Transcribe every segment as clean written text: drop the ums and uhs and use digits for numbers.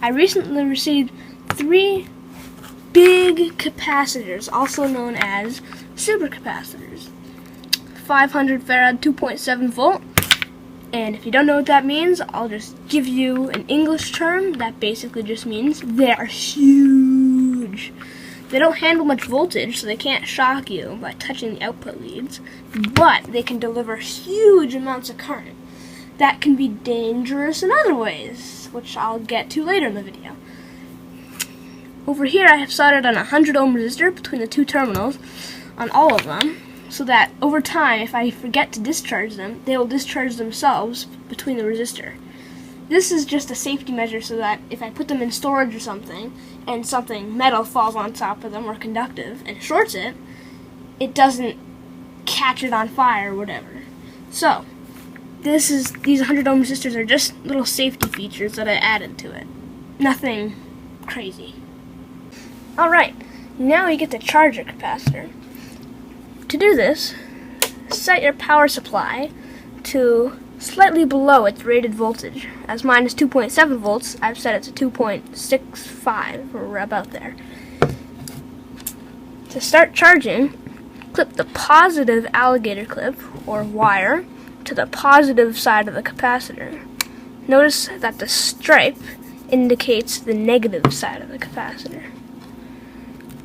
I recently received 3 big capacitors, also known as supercapacitors. 500 farad 2.7 volt. And if you don't know what that means, I'll just give you an English term that basically just means they are huge. They don't handle much voltage, so they can't shock you by touching the output leads, but they can deliver huge amounts of current that can be dangerous in other ways, which I'll get to later in the video. Over here I have soldered an 100 ohm resistor between the 2 terminals on all of them, so that over time, if I forget to discharge them, they will discharge themselves between the resistor. This is just a safety measure so that if I put them in storage or something, and something metal falls on top of them or conductive and shorts it, it doesn't catch it on fire or whatever. So, these 100 ohm resistors are just little safety features that I added to it. Nothing crazy. Alright, now you get the charger capacitor. To do this, set your power supply to slightly below its rated voltage. As mine is 2.7 volts, I've set it to 2.65, or about there. To start charging, clip the positive alligator clip, or wire, to the positive side of the capacitor. Notice that the stripe indicates the negative side of the capacitor.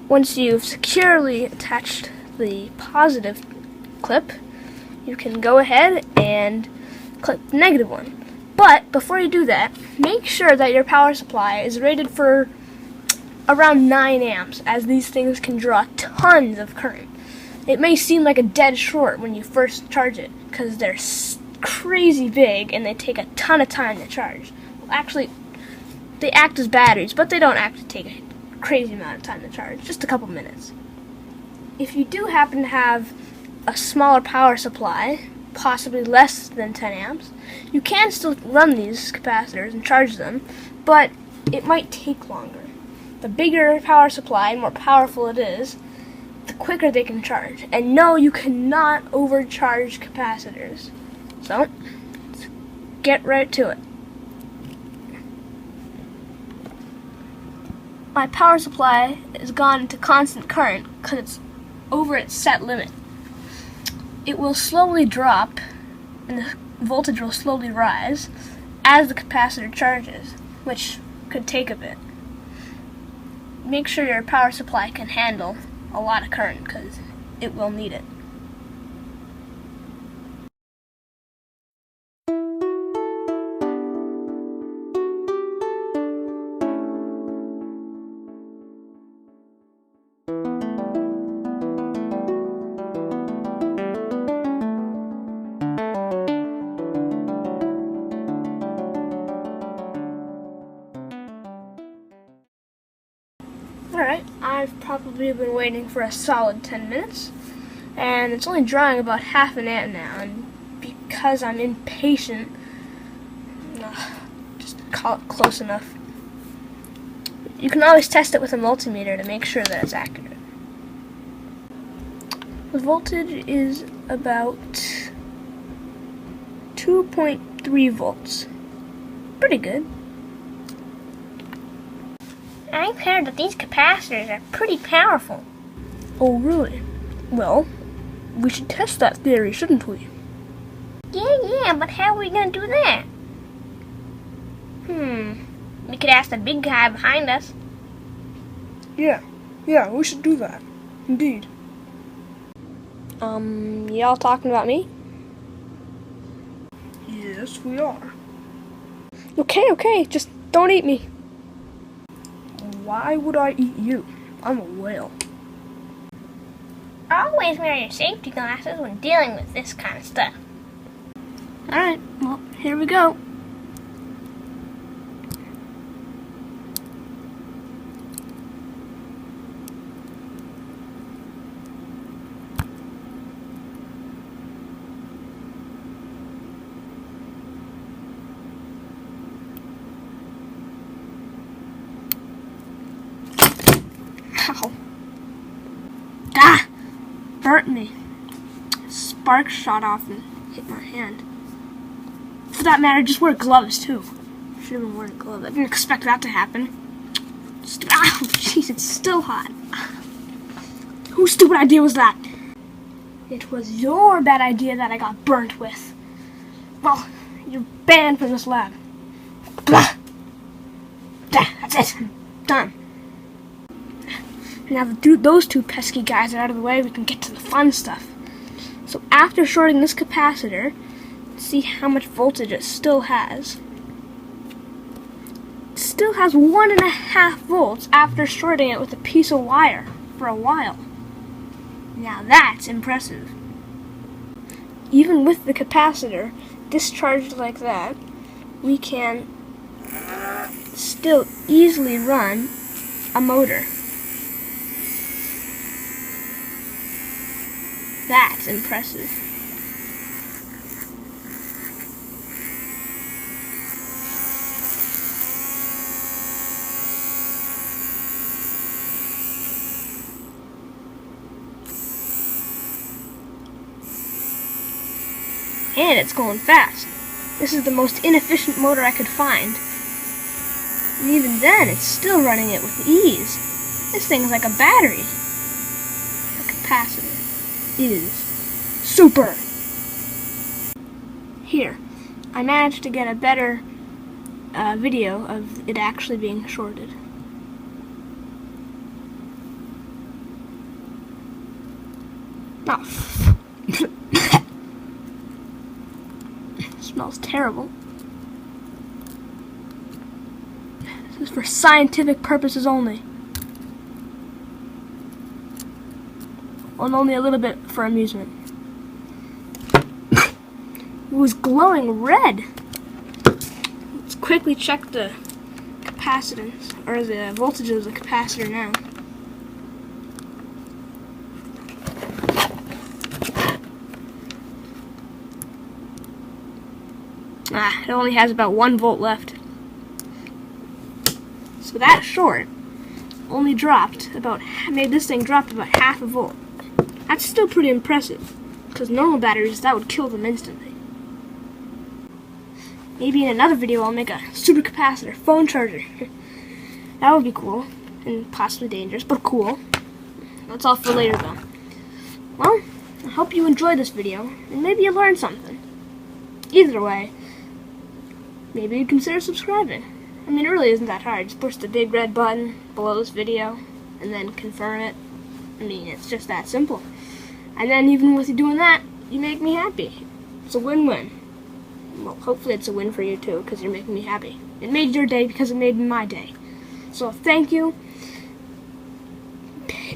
Once you've securely attached the positive clip, you can go ahead and clip the negative one. But before you do that, make sure that your power supply is rated for around 9 amps, as these things can draw tons of current. It may seem like a dead short when you first charge it, because they're crazy big and they take a ton of time to charge. Well, actually, they act as batteries, but they don't actually take a crazy amount of time to charge, just a couple minutes. If you do happen to have a smaller power supply, possibly less than 10 amps, you can still run these capacitors and charge them, but it might take longer. The bigger your power supply, the more powerful it is, the quicker they can charge. And no, you cannot overcharge capacitors. So, let's get right to it. My power supply has gone into constant current because it's over its set limit. It will slowly drop and the voltage will slowly rise as the capacitor charges, which could take a bit. Make sure your power supply can handle a lot of current because it will need it. Alright, I've probably been waiting for a solid 10 minutes, and it's only drawing about half an amp now, and because I'm impatient, just call it close enough. You can always test it with a multimeter to make sure that it's accurate. The voltage is about 2.3 volts. Pretty good. I've heard that these capacitors are pretty powerful. Oh, really? Well, we should test that theory, shouldn't we? Yeah, but how are we gonna do that? We could ask the big guy behind us. Yeah, we should do that. Indeed. Y'all talking about me? Yes, we are. Okay, just don't eat me. Why would I eat you? I'm a whale. Always wear your safety glasses when dealing with this kind of stuff. Alright, well, here we go. Ow. Ah! Burnt me. Spark shot off and hit my hand. For that matter, just wear gloves too. Should should have been wearing gloves. I didn't expect that to happen. Ow, jeez, it's still hot. Whose stupid idea was that? It was your bad idea that I got burnt with. Well, you're banned from this lab. Blah. That's it. I'm done. Now that those two pesky guys are out of the way, we can get to the fun stuff. So after shorting this capacitor, see how much voltage it still has. It still has 1.5 volts after shorting it with a piece of wire for a while. Now that's impressive. Even with the capacitor discharged like that, we can still easily run a motor. That's impressive. And it's going fast. This is the most inefficient motor I could find. And even then, it's still running it with ease. This thing's like a battery. A capacitor is super. Here, I managed to get a better video of it actually being shorted. Oh. Smells terrible. This is for scientific purposes only. And only a little bit for amusement. It was glowing red. Let's quickly check the capacitance, or the voltage of the capacitor now. It only has about 1 volt left. So that short only made this thing drop about half a volt. That's still pretty impressive, because normal batteries, that would kill them instantly. Maybe in another video I'll make a supercapacitor phone charger. That would be cool, and possibly dangerous, but cool. That's all for later though. Well, I hope you enjoyed this video, and maybe you learned something. Either way, maybe you consider subscribing. I mean, it really isn't that hard. Just push the big red button below this video, and then confirm it. I mean, it's just that simple. And then even with you doing that, you make me happy. It's a win-win. Well, hopefully it's a win for you too, because you're making me happy. It made your day because it made my day. So thank you.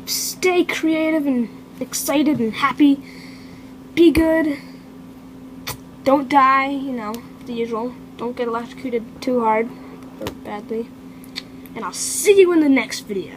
Stay creative and excited and happy. Be good. Don't die, you know, the usual. Don't get electrocuted too hard or badly. And I'll see you in the next video.